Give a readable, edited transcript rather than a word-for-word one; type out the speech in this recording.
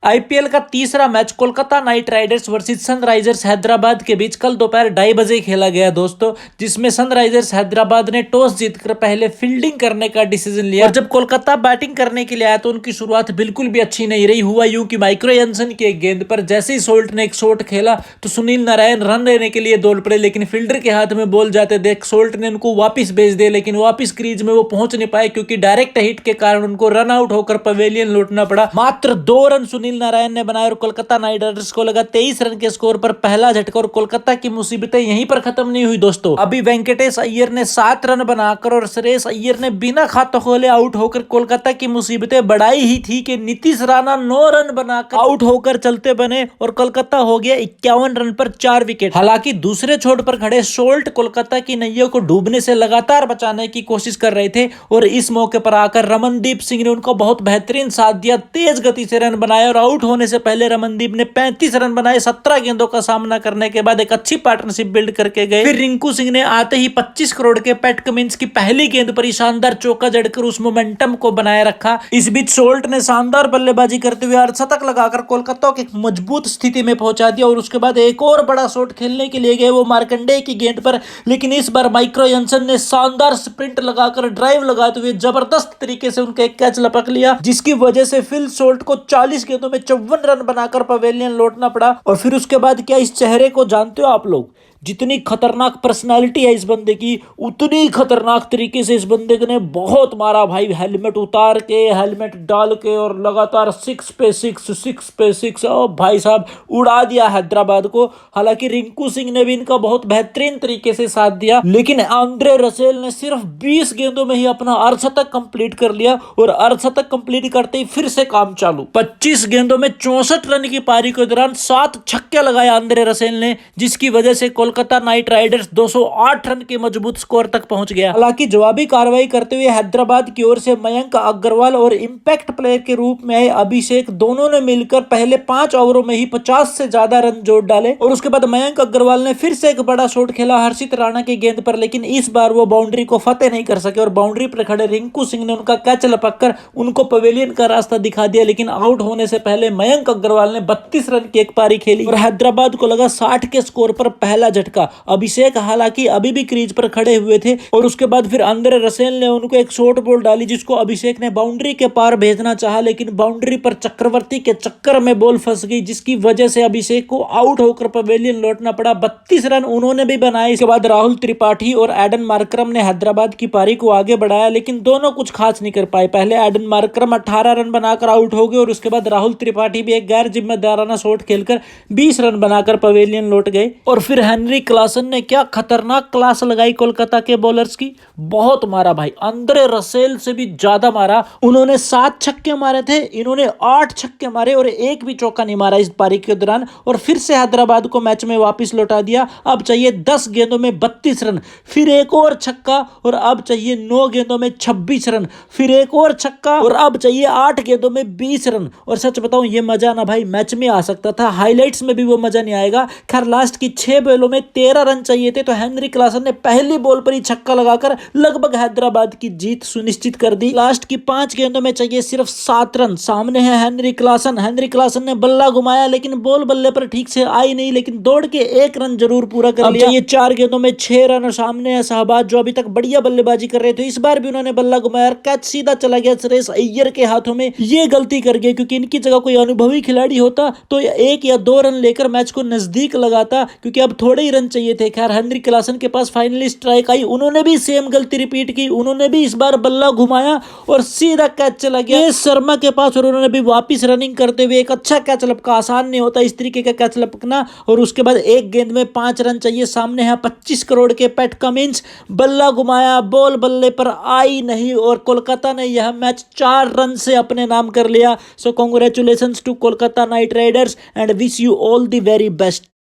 IPL का तीसरा match Kolkata Knight Riders versus Sunrisers Hyderabad के बीच कल दोपहर 2:30 बजे खेला गया दोस्तों, जिसमें सनराइजर्स हैदराबाद ने टॉस जीतकर पहले फील्डिंग करने का डिसीजन लिया। और जब कोलकाता बैटिंग करने के लिए आया तो उनकी शुरुआत बिल्कुल भी अच्छी नहीं रही। हुआ यूं कि माइक्रो एंसन की एक गेंद पर जैसे ही सोल्ट ने एक शॉट खेला तो सुनील नारायण रन लेने के लिए दौड़ पड़े, लेकिन फील्डर के हाथ में बॉल जाते देख सोल्ट ने उनको वापिस भेज दिया, लेकिन वापिस क्रीज में वो पहुंच नहीं पाए क्योंकि डायरेक्ट हिट के कारण उनको रन आउट होकर पवेलियन लौटना पड़ा। मात्र 2 रन सुनील नारायण ने बनाए और कोलकाता नाइट राइडर्स को लगा 23 रन के स्कोर पर पहला झटका। और कोलकाता की मुसीबतें यहीं पर खत्म नहीं हुई दोस्तों। अभी वेंकटेश अय्यर ने 7 रन बनाकर और श्रेयस अय्यर ने बिना खाते खोले आउट होकर कोलकाता की मुसीबतें बढ़ाई ही थी कि नीतीश राणा 9 रन बनाकर आउट होकर चलते बने और कोलकाता हो गया 51 रन पर 4 विकेट। हालांकि दूसरे छोर पर खड़े सोल्ट कोलकाता की नैया को डूबने से लगातार बचाने की कोशिश कर रहे थे और इस मौके पर आकर रमनदीप सिंह ने उनको बहुत बेहतरीन साथ दिया, तेज गति से रन बनाए और आउट होने से पहले रमनदीप ने 35 रन बनाए। 17 गेंदों का सामना करने के बाद एक अच्छी पार्टनरशिप बिल्ड करके गए। फिर रिंकू सिंह ने आते ही 25 करोड़ के पैट कमिंस की पहली गेंद पर ही शानदार चौका जड़कर उस मोमेंटम को बनाए रखा। इस बीच सोल्ट ने शानदार बल्लेबाजी करते हुए अर्धशतक लगाकर कोलकाता को एक मजबूत स्थिति में पहुंचा दिया और उसके बाद एक और बड़ा शॉट खेलने के लिए गए, वो मार्कंडेय की गेंद पर, लेकिन इस बार माइक्रो एंसन ने शानदार स्प्रिंट लगाकर ड्राइव लगाते हुए जबरदस्त तरीके से उनका एक कैच लपक लिया, जिसकी वजह से फिल सोल्ट को 40 गेंदों में 54 रन बनाकर पवेलियन लौटना पड़ा। और फिर उसके बाद क्या इस चेहरे को जानते हो आप लोग? जितनी खतरनाक पर्सनालिटी है इस बंदे की, उतनी खतरनाक तरीके से इस बंदे ने बहुत मारा भाई। हेलमेट उतार के, हेलमेट डाल के और लगातार 6 पे 6 ओ भाई साहब उड़ा दिया हैदराबाद को। हालांकि रिंकू सिंह ने भी इनका बहुत बेहतरीन तरीके से साथ दिया, लेकिन आंद्रे रसेल ने सिर्फ 20 गेंदों में ही अपना अर्धशतक कंप्लीट कर लिया और अर्धशतक कंप्लीट करते ही फिर से काम चालू। 25 गेंदों में 64 रन की पारी के दौरान 7 छक्के लगाए आंद्रे रसेल ने, जिसकी वजह से कोलकाता नाइट राइडर्स 208 रन के मजबूत स्कोर तक पहुंच गया। हालांकि जवाबी कार्रवाई करते हुए हैदराबाद की ओर से मयंक अग्रवाल और इंपैक्ट प्लेयर के रूप में आए अभिषेक, दोनों ने मिलकर पहले 5 ओवरों में ही 50 से ज्यादा रन जोड़ डाले। और उसके बाद मयंक अग्रवाल ने फिर से एक बड़ा शॉट खेला हर्षित राणा की गेंद पर, लेकिन इस बार वो बाउंड्री को फतेह नहीं कर सके और बाउंड्री पर खड़े रिंकू सिंह ने उनका कैच लपककर उनको पवेलियन का रास्ता दिखा दिया। लेकिन आउट होने से पहले मयंक अग्रवाल ने 32 रन की एक पारी खेली और हैदराबाद को लगा 60 के स्कोर पर पहला झटका। अभिषेक हालांकि अभी भी क्रीज पर खड़े हुए थे और उसके बाद फिर आंद्रे रसेल ने उनको एक शॉर्ट बॉल डाली, जिसको अभिषेक ने बाउंड्री के पार भेजना चाहा, लेकिन बाउंड्री पर चक्रवर्ती के चक्कर में बॉल फंस गई, जिसकी वजह से अभिषेक को आउट होकर पवेलियन लौटना पड़ा। 32 रन उन्होंने भी बनाए। इसके बाद राहुल त्रिपाठी और एडन मार्करम ने हैदराबाद की पारी को आगे बढ़ाया, लेकिन दोनों कुछ खास नहीं कर पाए। पहले एडन मार्करम 18 रन बनाकर आउट हो गए और उसके बाद राहुल त्रिपाठी भी एक गैर जिम्मेदाराना शॉट खेलकर 20 रन बनाकर पवेलियन लौट गए। और फिर हेनरी क्लासन ने क्या खतरनाक क्लास लगाई कोलकाता के बॉलर्स की, बहुत मारा भाई। आंद्रे रसेल से भी ज्यादा मारा। उन्होंने 7 छक्के मारे थे, इन्होंने 8 छक्के मारे और एक भी चौका नहीं मारा इस पारी के दौरान और फिर से हैदराबाद को मैच में वापस लौटा दिया। अब चाहिए 10 गेंदों में 32 रन, फिर एक और छक्का और अब चाहिए 9 गेंदों में 26 रन, फिर एक और छक्का और अब चाहिए 8 गेंदों में 20 रन। और सच बताऊं ये मजा ना भाई मैच में आ सकता था, हाईलाइट्स में भी वो मजा नहीं आएगा। खैर लास्ट की 6 बॉलों में 13 रन चाहिए थे तो हेनरी क्लासन ने पहली बॉल पर ही छक्का लगाकर लगभग हैदराबाद की जीत सुनिश्चित कर दी। लास्ट की 5 गेंदों में चाहिए सिर्फ 7 रन। सामने है हेनरी क्लासन ने बल्ला घुमाया लेकिन बॉल बल्ले पर ठीक से आई नहीं, लेकिन दौड़ के 1 रन जरूर पूरा कर लिया। ये 4 गेंदों में 6 रन और सामने है शहबाज जो अभी तक बढ़िया बल्लेबाजी कर रहे थे, इस बार भी उन्होंने बल्ला घुमाया, कैच सीधा चला गया श्रेयस अय्यर के हाथों में। ये गलती कर गए क्योंकि इनकी जगह कोई अनुभवी खिलाड़ी होता तो 1 या 2 रन लेकर मैच को नजदीक लगाता, क्योंकि अब थोड़े ही रन चाहिए थे। खैर हेनरी क्लासन के पास फाइनली स्ट्राइक आई, उन्होंने भी सेम गलती रिपीट की, उन्होंने भी इस बार बल्ला घुमाया और सीधा कैच चला गया शर्मा के पास और उन्होंने भी वापस रनिंग करते हुए एक अच्छा कैच लपका। आसान नहीं होता इस तरीके का कैच लपकना। और उसके बाद एक गेंद में 5 रन चाहिए। सामने है 25 करोड़ के पैट कमिंस, बल्ला घुमाया, बॉल बल्ले पर आई नहीं और कोलकाता ने यह मैच 4 रन से अपने नाम कर लिया। So congratulations to Kolkata Knight Riders and wish you all the very best.